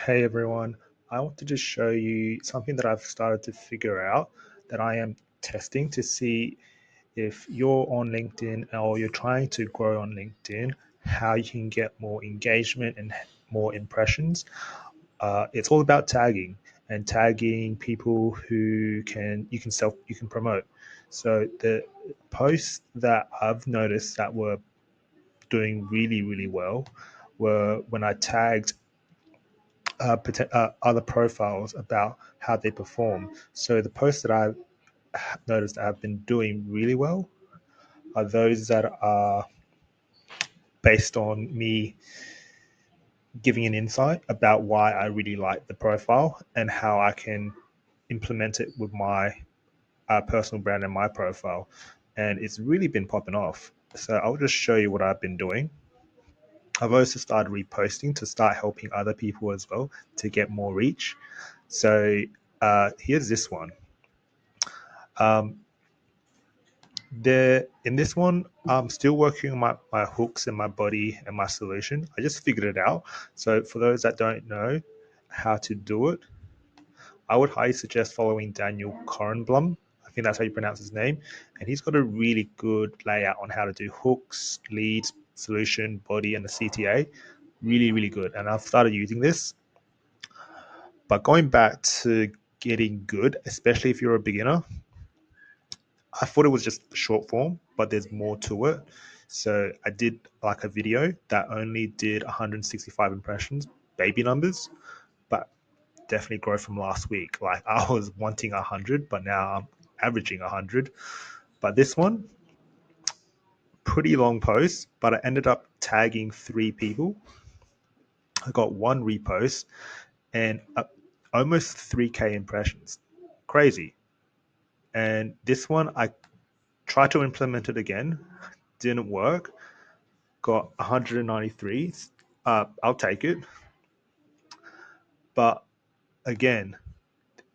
Hey everyone, I want to just show you something that I've started to figure out that I am testing to see if you're on LinkedIn or you're trying to grow on LinkedIn, how you can get more engagement and more impressions. It's all about tagging and tagging people who you can promote. So the posts that I've noticed that were doing really well were when I tagged other profiles about how they perform. So the posts that I've noticed that have been doing really well are those that are based on me giving an insight about why I really like the profile and how I can implement it with my personal brand and my profile. And it's really been popping off. So I'll just show you what I've been doing. I've also started reposting to start helping other people as well to get more reach. So here's this one. Um, in this one, I'm still working on my hooks and my body and my solution. I just figured it out. So for those that don't know how to do it, I would highly suggest following Daniel Korenblum. I think that's how you pronounce his name. And he's got a really good layout on how to do hooks, leads, solution, body, and the CTA. Really good. And I've started using this. But going back to getting good, especially if you're a beginner, I thought it was just short form, but there's more to it. So I did like a video that only did 165 impressions, baby numbers, but definitely growth from last week. Like I was wanting 100, but now I'm averaging 100. But this one, pretty long post, but I ended up tagging 3 people. I got 1 repost and almost 3K impressions. Crazy. And this one, I tried to implement it again, didn't work. Got 193. I'll take it. But again,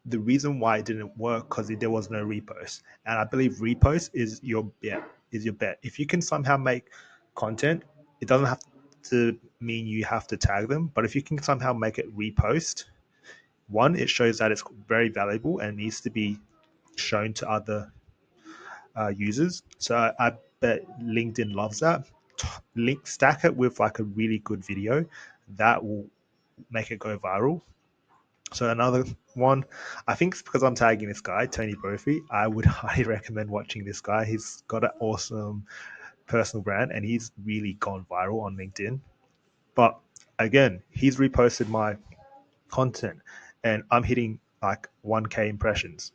the reason why it didn't work because there was no repost, and I believe repost is your bet. Is your bet. If you can somehow make content, it doesn't have to mean you have to tag them. But if you can somehow make it repost, one, it shows that it's very valuable and needs to be shown to other users. So I bet LinkedIn loves that. Link stack it with like a really good video that will make it go viral. So another one, I think it's because I'm tagging this guy, Tony Brophy. I would highly recommend watching this guy. He's got an awesome personal brand and he's really gone viral on LinkedIn. But again, he's reposted my content and I'm hitting like 1K impressions.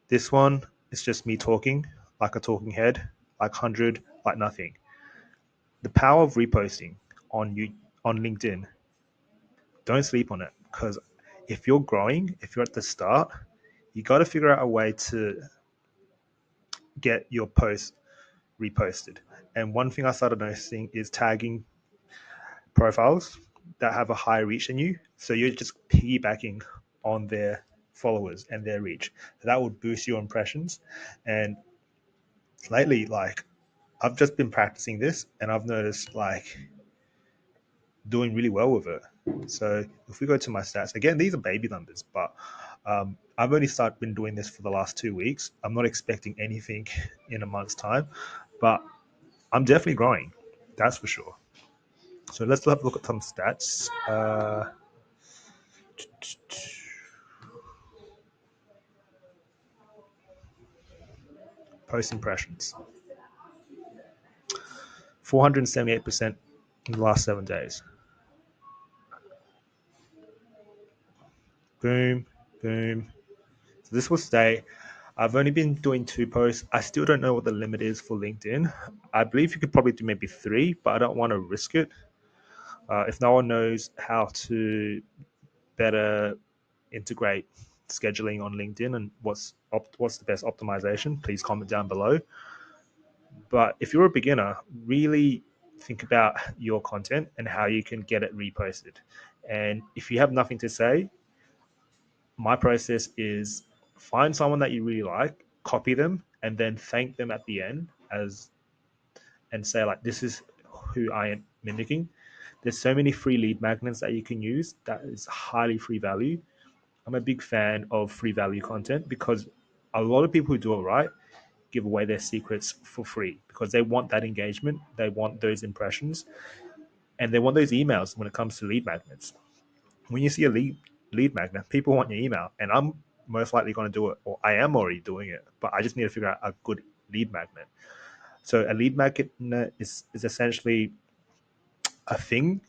This one is just me talking like a talking head, like 100, like nothing. The power of reposting on you on LinkedIn, don't sleep on it because if you're growing, if you're at the start, you got to figure out a way to get your post reposted. And one thing I started noticing is tagging profiles that have a higher reach than you. So you're just piggybacking on their followers and their reach. So that would boost your impressions. And lately, like I've just been practicing this and I've noticed like doing really well with it. So if we go to my stats again, these are baby numbers, but I've only started been doing this for the last 2 weeks. I'm not expecting anything in a month's time, but I'm definitely growing. That's for sure. So let's have a look at some stats. Post impressions, 478% in the last 7 days. Boom, boom. So this will stay. I've only been doing 2 posts. I still don't know what the limit is for LinkedIn. I believe you could probably do maybe 3, but I don't want to risk it. If no one knows how to better integrate scheduling on LinkedIn and what's the best optimization, please comment down below. But if you're a beginner, really think about your content and how you can get it reposted. And if you have nothing to say, my process is find someone that you really like, copy them, and then thank them at the end as and say like this is who I am mimicking. There's so many free lead magnets that you can use that is highly free value. I'm a big fan of free value content because a lot of people who do it right give away their secrets for free because they want that engagement, they want those impressions, and they want those emails when it comes to lead magnets. When you see a lead magnet, people want your email, and I'm most likely going to do it, or I am already doing it, but I just need to figure out a good lead magnet. So a lead magnet is essentially a thing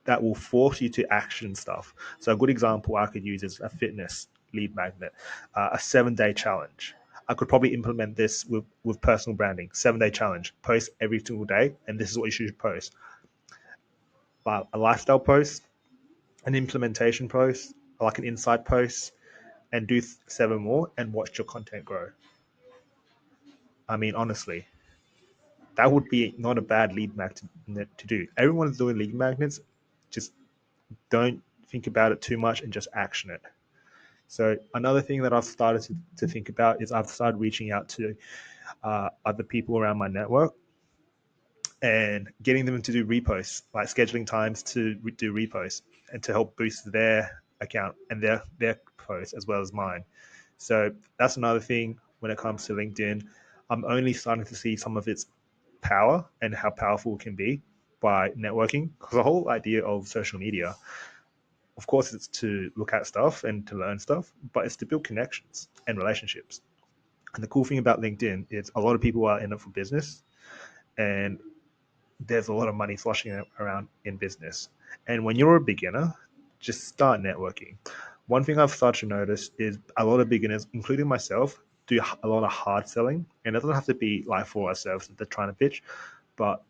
that will force you to action stuff. So a good example I could use is a fitness lead magnet, a 7 day challenge. I could probably implement this with personal branding. 7 day challenge, post every single day, and this is what you should post. A lifestyle post, an implementation post, like an insight post, and do 7 more and watch your content grow. I mean, honestly, that would be not a bad lead magnet to do. Everyone's doing lead magnets. Just don't think about it too much and just action it. So another thing that I've started to think about is I've started reaching out to other people around my network and getting them to do reposts, like scheduling times to do reposts and to help boost their account and their posts as well as mine. So that's another thing when it comes to LinkedIn. I'm only starting to see some of its power and how powerful it can be by networking. Because the whole idea of social media, of course, it's to look at stuff and to learn stuff, but it's to build connections and relationships. And the cool thing about LinkedIn is a lot of people are in it for business, and there's a lot of money sloshing around in business. And when you're a beginner, just start networking. One thing I've started to notice is a lot of beginners, including myself, do a lot of hard selling. And it doesn't have to be like for a service that they're trying to pitch, but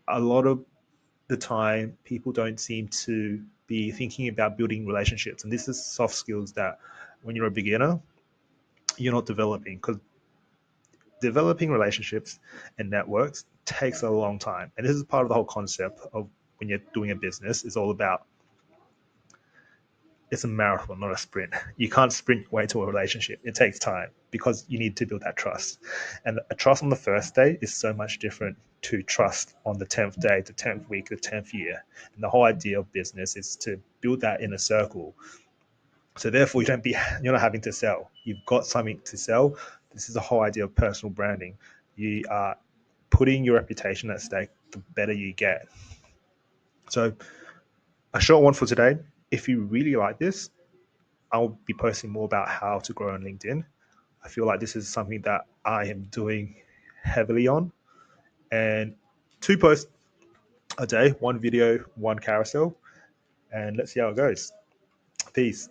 a lot of the time, people don't seem to be thinking about building relationships. And this is soft skills that when you're a beginner, you're not developing because developing relationships and networks takes a long time. And this is part of the whole concept of when you're doing a business, is all about it's a marathon, not a sprint. You can't sprint your way to a relationship. It takes time because you need to build that trust. And a trust on the first day is so much different to trust on the 10th day, the 10th week, the 10th year. And the whole idea of business is to build that in a circle. So therefore, you're not having to sell. You've got something to sell. This is the whole idea of personal branding. You are putting your reputation at stake, the better you get. So a short one for today. If you really like this, I'll be posting more about how to grow on LinkedIn. I feel like this is something that I am doing heavily on. And 2 posts a day, one video, one carousel. And let's see how it goes. Peace.